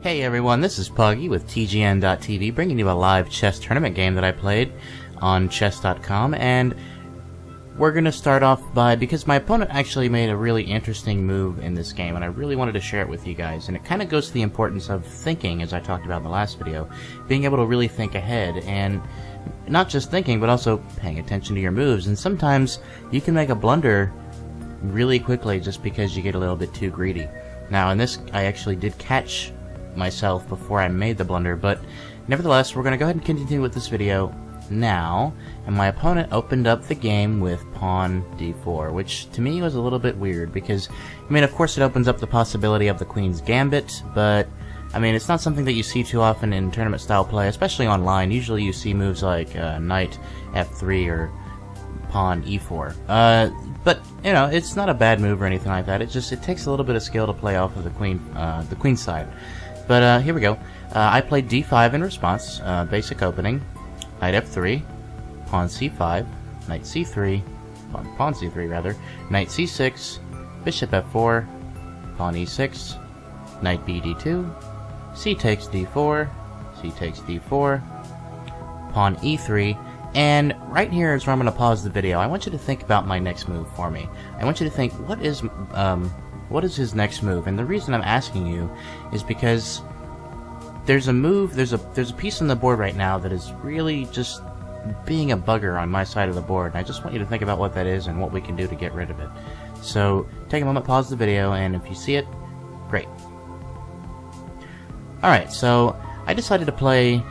Hey everyone, this is Poggy with TGN.TV, bringing you a live chess tournament game that I played on chess.com, and we're going to start off by, because my opponent actually made a really interesting move in this game, and I really wanted to share it with you guys, and it kind of goes to the importance of thinking, as I talked about in the last video, being able to really think ahead, and not just thinking, but also paying attention to your moves, and sometimes you can make a blunder really quickly just because you get a little bit too greedy. Now in this, I actually did catch myself before I made the blunder, but nevertheless we're going to go ahead and continue with this video now, and my opponent opened up the game with pawn d4, which to me was a little bit weird because, I mean, of course it opens up the possibility of the queen's gambit, but I mean, it's not something that you see too often in tournament style play, especially online. Usually you see moves like knight f3 or pawn e4, but you know, it's not a bad move or anything like that. It takes a little bit of skill to play off of the queen side. But here we go. I played d5 in response, basic opening, knight f3, pawn c5, knight c3, pawn c3 rather, knight c6, bishop f4, pawn e6, knight b d2, c takes d4, c takes d4, pawn e3, and right here is where I'm going to pause the video. I want you to think about my next move for me. I want you to think, what is his next move? And the reason I'm asking you is because there's a piece on the board right now that is really just being a bugger on my side of the board, and I just want you to think about what that is and what we can do to get rid of it. So take a moment, pause the video, and if you see it, great. Alright, so I decided to play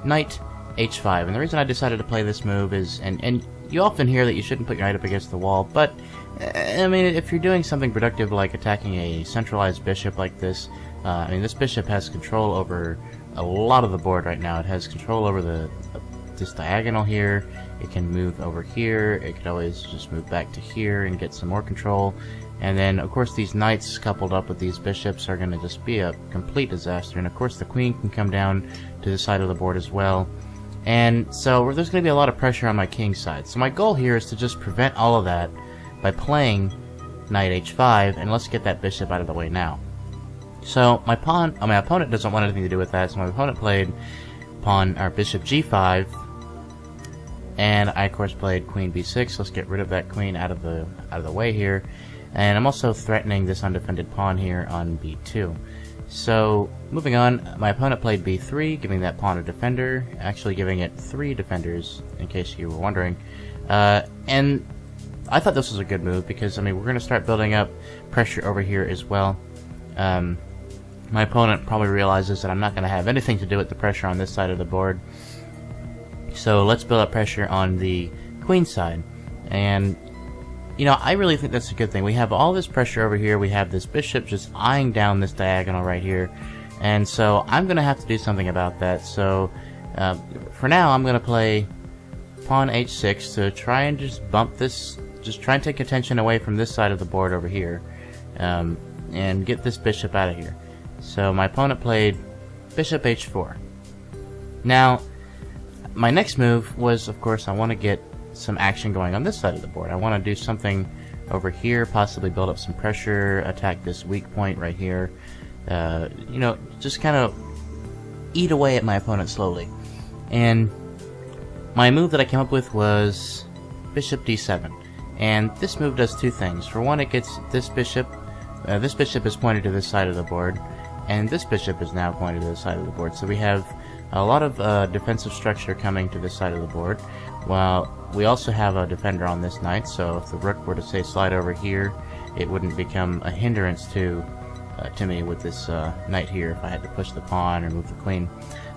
knight h5, and the reason I decided to play this move is, and you often hear that you shouldn't put your knight up against the wall, but I mean, if you're doing something productive like attacking a centralized bishop like this, I mean, this bishop has control over a lot of the board right now. It has control over this diagonal here. It can move over here. It could always just move back to here and get some more control. And then, of course, these knights coupled up with these bishops are going to just be a complete disaster. And of course, the queen can come down to the side of the board as well. And so there's going to be a lot of pressure on my king's side. So my goal here is to just prevent all of that by playing knight h5, and let's get that bishop out of the way now. So my opponent doesn't want anything to do with that, so my opponent played bishop g5, and I of course played queen b6. Let's get rid of that queen out of the way here, and I'm also threatening this undefended pawn here on b2. So moving on, my opponent played b3, giving that pawn a defender, actually giving it 3 defenders, in case you were wondering, and I thought this was a good move because, I mean, we're going to start building up pressure over here as well. My opponent probably realizes that I'm not going to have anything to do with the pressure on this side of the board. So let's build up pressure on the queen side. And, you know, I really think that's a good thing. We have all this pressure over here. We have this bishop just eyeing down this diagonal right here. And so I'm going to have to do something about that. So for now, I'm going to play pawn h6 to try and just bump this, just try and take attention away from this side of the board over here, and get this bishop out of here. So my opponent played bishop h4. Now, my next move was, of course, I want to get some action going on this side of the board. I want to do something over here, possibly build up some pressure, attack this weak point right here. You know, just kind of eat away at my opponent slowly. And my move that I came up with was bishop d7. And this move does 2 things. For one, it gets this bishop is pointed to this side of the board, and this bishop is now pointed to this side of the board. So we have a lot of defensive structure coming to this side of the board, while we also have a defender on this knight, so if the rook were to, say, slide over here, it wouldn't become a hindrance to me with this knight here. If I had to push the pawn or move the queen,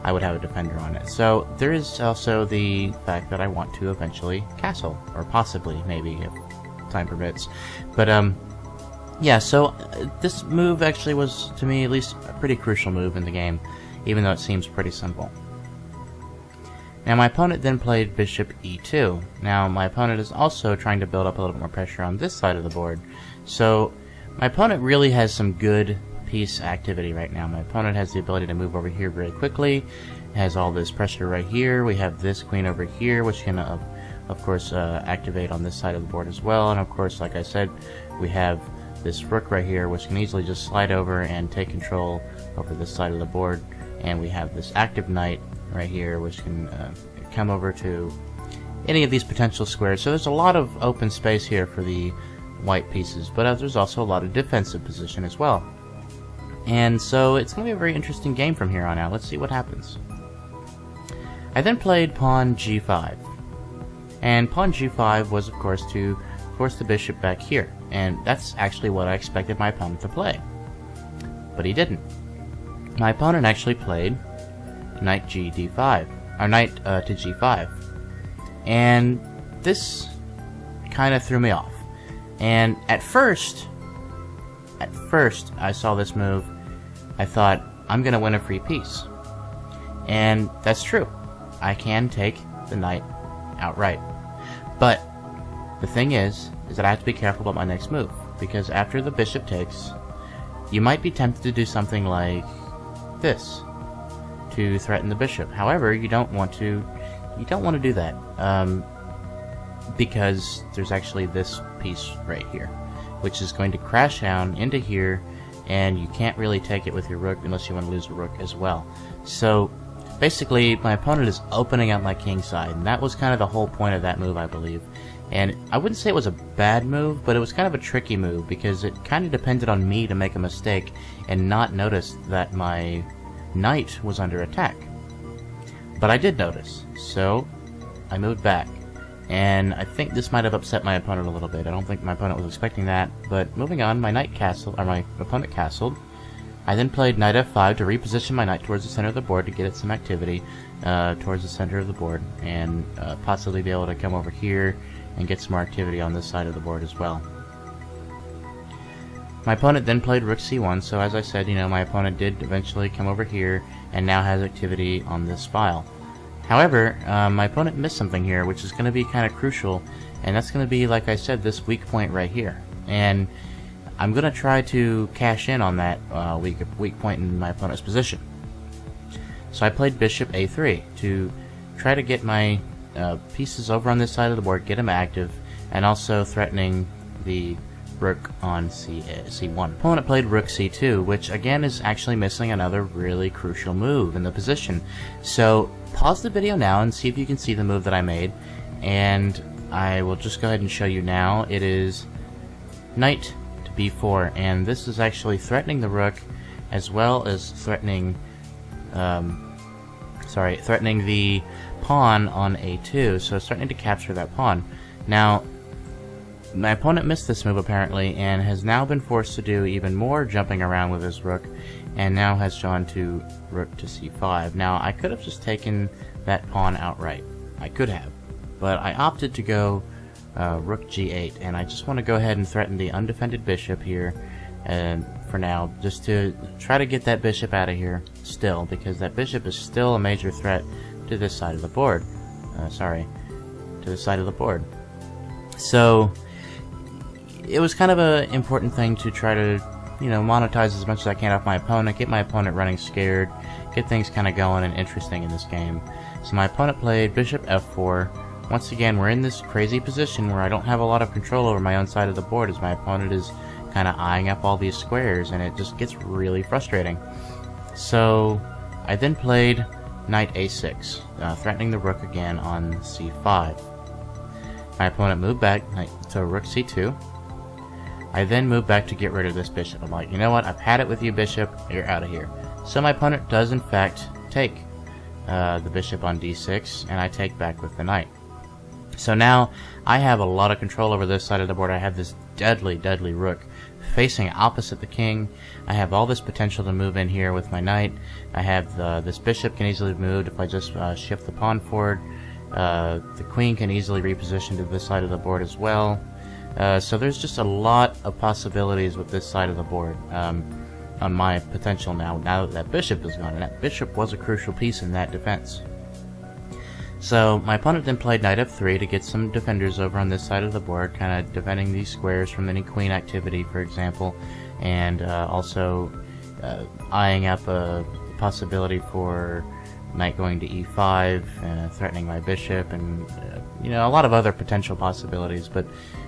I would have a defender on it. So there is also the fact that I want to eventually castle, or possibly, maybe, if time permits. But yeah, so this move actually was, to me at least, a pretty crucial move in the game, even though it seems pretty simple. Now my opponent then played bishop e2. Now my opponent is also trying to build up a little bit more pressure on this side of the board. So my opponent really has some good piece activity right now. My opponent has the ability to move over here very quickly, has all this pressure right here. We have this queen over here, which can of course activate on this side of the board as well, and of course, like I said, we have this rook right here, which can easily just slide over and take control over this side of the board. And we have this active knight right here, which can come over to any of these potential squares. So there's a lot of open space here for the white pieces, but there's also a lot of defensive position as well. And so it's going to be a very interesting game from here on out. Let's see what happens. I then played pawn g5. And pawn g5 was, of course, to force the bishop back here. And that's actually what I expected my opponent to play. But he didn't. My opponent actually played knight d5, or knight to g5. And this kind of threw me off. And at first I saw this move, I thought, I'm going to win a free piece. And that's true. I can take the knight outright. But the thing is that I have to be careful about my next move, because after the bishop takes, you might be tempted to do something like this to threaten the bishop. However, you don't want to do that, because there's actually this piece right here, which is going to crash down into here, and you can't really take it with your rook unless you want to lose a rook as well. So basically, my opponent is opening up my king side, and that was kind of the whole point of that move, I believe. And I wouldn't say it was a bad move, but it was kind of a tricky move, because it kind of depended on me to make a mistake and not notice that my knight was under attack. But I did notice, so I moved back. And I think this might have upset my opponent a little bit. I don't think my opponent was expecting that. But moving on, my opponent castled. I then played knight f5 to reposition my knight towards the center of the board to get it some activity towards the center of the board, and possibly be able to come over here and get some more activity on this side of the board as well. My opponent then played rook c1, so as I said, my opponent did eventually come over here and now has activity on this file. However, my opponent missed something here, which is going to be kind of crucial, and that's going to be, like I said, this weak point right here. And I'm going to try to cash in on that weak point in my opponent's position. So I played bishop a3 to try to get my pieces over on this side of the board, get them active, and also threatening the rook on c1. Opponent played rook c2, which again is actually missing another really crucial move in the position. So pause the video now and see if you can see the move that I made, and I will just go ahead and show you now. It is knight to b4, and this is actually threatening the rook as well as threatening threatening the pawn on a2, so it's starting to capture that pawn. Now, my opponent missed this move apparently, and has now been forced to do even more jumping around with his rook, and now has gone to rook to c5. Now, I could have just taken that pawn outright. I could have, but I opted to go rook g8, and I just want to go ahead and threaten the undefended bishop here, and for now, just to try to get that bishop out of here still, because that bishop is still a major threat to this side of the board. To this side of the board. So it was kind of an important thing to try to, monetize as much as I can off my opponent, get my opponent running scared, get things kind of going and interesting in this game. So my opponent played bishop f4. Once again, we're in this crazy position where I don't have a lot of control over my own side of the board, as my opponent is kind of eyeing up all these squares, and it just gets really frustrating. So I then played knight a6, threatening the rook again on c5. My opponent moved back to rook c2. I then moved back to get rid of this bishop. I'm like, you know what, I've had it with you, bishop, you're out of here. So my opponent does in fact take the bishop on d6, and I take back with the knight. So now I have a lot of control over this side of the board. I have this deadly rook facing opposite the king. I have all this potential to move in here with my knight. I have this bishop can easily be moved if I just shift the pawn forward. The queen can easily reposition to this side of the board as well. So there's just a lot of possibilities with this side of the board on my potential now that that bishop is gone, and that bishop was a crucial piece in that defense. So my opponent then played knight f3 to get some defenders over on this side of the board, kind of defending these squares from any queen activity, for example, and also eyeing up a possibility for knight going to e5, threatening my bishop, and a lot of other potential possibilities, but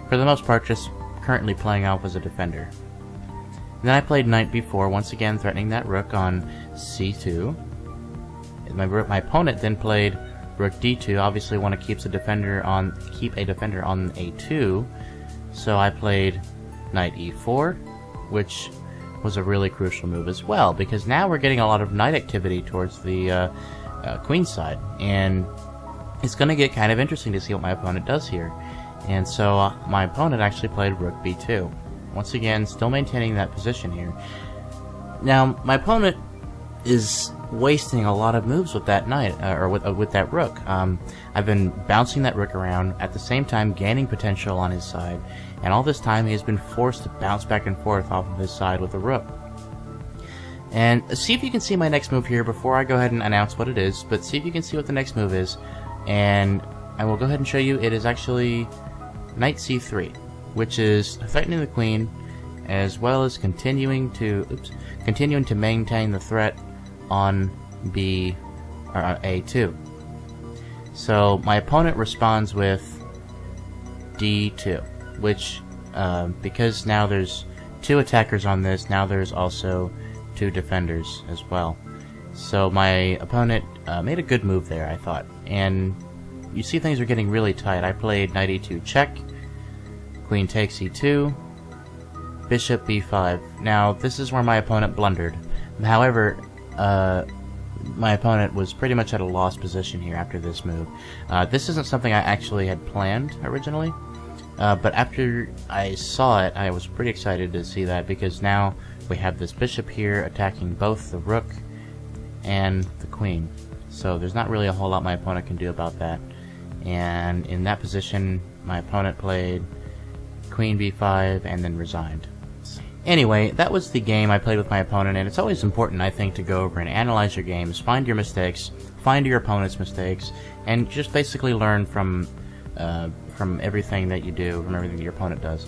for the most part just currently playing off as a defender. then I played knight b4, once again threatening that rook on c2. My opponent then played rook d2. Obviously want to keep a defender on a2, so I played knight e4, which was a really crucial move as well, because now we're getting a lot of knight activity towards the queen side, and it's going to get kind of interesting to see what my opponent does here. And so my opponent actually played rook b2. Once again, still maintaining that position here. Now, my opponent is wasting a lot of moves with that knight, or with that rook. I've been bouncing that rook around, at the same time gaining potential on his side, and all this time he has been forced to bounce back and forth off of his side with the rook. And see if you can see my next move here before I go ahead and announce what it is, but see if you can see what the next move is, and I will go ahead and show you. It is actually knight c3, which is threatening the queen, as well as continuing to maintain the threat on a2. So my opponent responds with d2, which because now there's 2 attackers on this, now there's also 2 defenders as well. So my opponent made a good move there, I thought. And you see things are getting really tight. I played knight e2 check, queen takes e2, bishop b5. Now, this is where my opponent blundered. However, my opponent was pretty much at a lost position here after this move. This isn't something I actually had planned originally, but after I saw it, I was pretty excited to see that, because now we have this bishop here attacking both the rook and the queen. So there's not really a whole lot my opponent can do about that. And in that position, my opponent played queen b5 and then resigned. Anyway, that was the game I played with my opponent, and it's always important, I think, to go over and analyze your games, find your mistakes, find your opponent's mistakes, and just basically learn from everything that you do, from everything that your opponent does.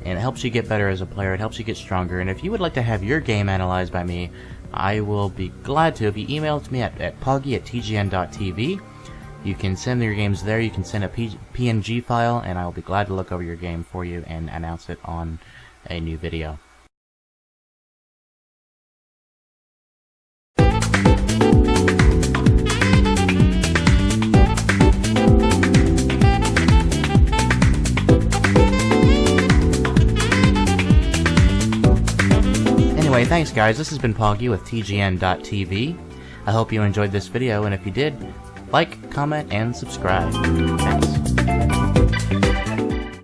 And it helps you get better as a player, it helps you get stronger, and if you would like to have your game analyzed by me, I will be glad to. If you email it to me at Poggy@TGN.TV, you can send your games there, you can send a PNG file, and I will be glad to look over your game for you and announce it on a new video. Anyway, thanks guys, this has been Poggy with TGN.TV. I hope you enjoyed this video, and if you did, like, comment, and subscribe. Thanks.